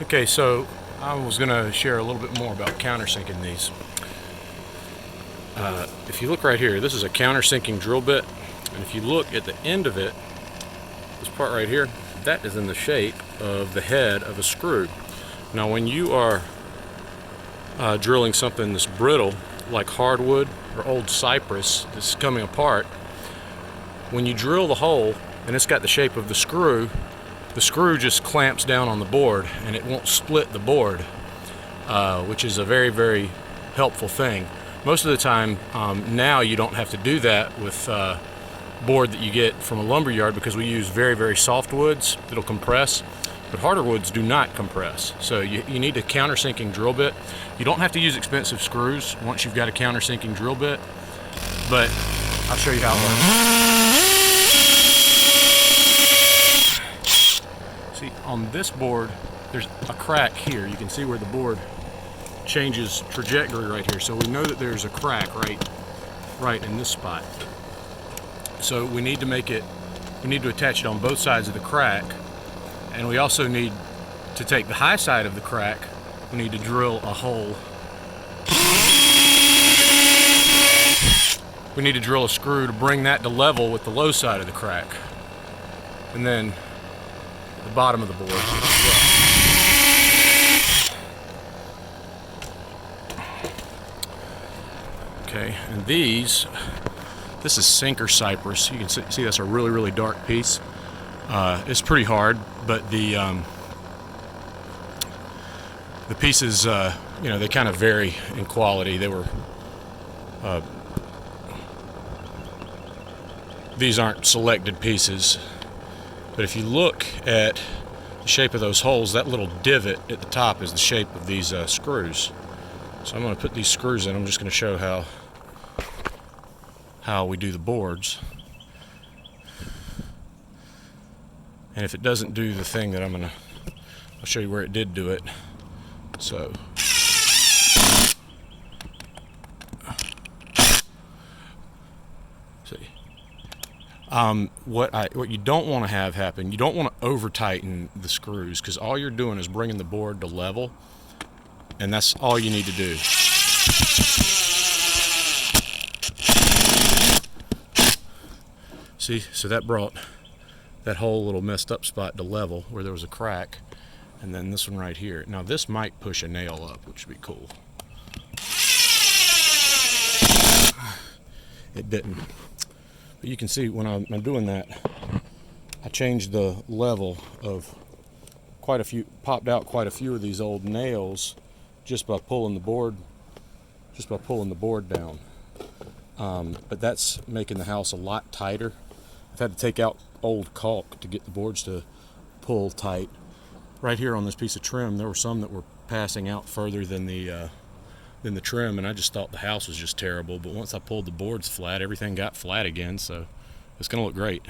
Okay, so I was going to share a little bit more about countersinking these. If you look right here, this is a countersinking drill bit, and if you look at the end of it, this part right here, that is in the shape of the head of a screw. Now when you are drilling something that's brittle, like hardwood or old cypress that's coming apart, when you drill the hole and it's got the shape of the screw just clamps down on the board and it won't split the board, which is a very, very helpful thing. Most of the time now you don't have to do that with board that you get from a lumber yard because we use very, very soft woods that'll compress, but harder woods do not compress. So you need a countersinking drill bit. You don't have to use expensive screws once you've got a countersinking drill bit, but I'll show you how it works. See, on this board, there's a crack here. You can see where the board changes trajectory right here. So we know that there's a crack right in this spot. So we need to attach it on both sides of the crack, and we also need to take the high side of the crack. We need to drill a hole. We need to drill a screw to bring that to level with the low side of the crack, and then the bottom of the board as well. Okay, and this is sinker cypress. You can see that's a really, really dark piece. It's pretty hard, but the pieces, they kind of vary in quality. These aren't selected pieces, but if you look at the shape of those holes, that little divot at the top is the shape of these screws. So I'm going to put these screws in. I'm just going to show how we do the boards. And if it doesn't do the thing that I'll show you where it did do it. So see, what you don't want to have happen, you don't want to over tighten the screws, because all you're doing is bringing the board to level, and that's all you need to do. See, so that brought that whole little messed up spot to level where there was a crack, and then this one right here. Now this might push a nail up, which would be cool. It didn't. But you can see when I'm doing that, I changed the level of popped out quite a few of these old nails just by pulling the board down. But that's making the house a lot tighter. I've had to take out old caulk to get the boards to pull tight. Right here on this piece of trim, there were some that were passing out further than the trim, and I just thought the house was just terrible. But once I pulled the boards flat, everything got flat again, so it's going to look great.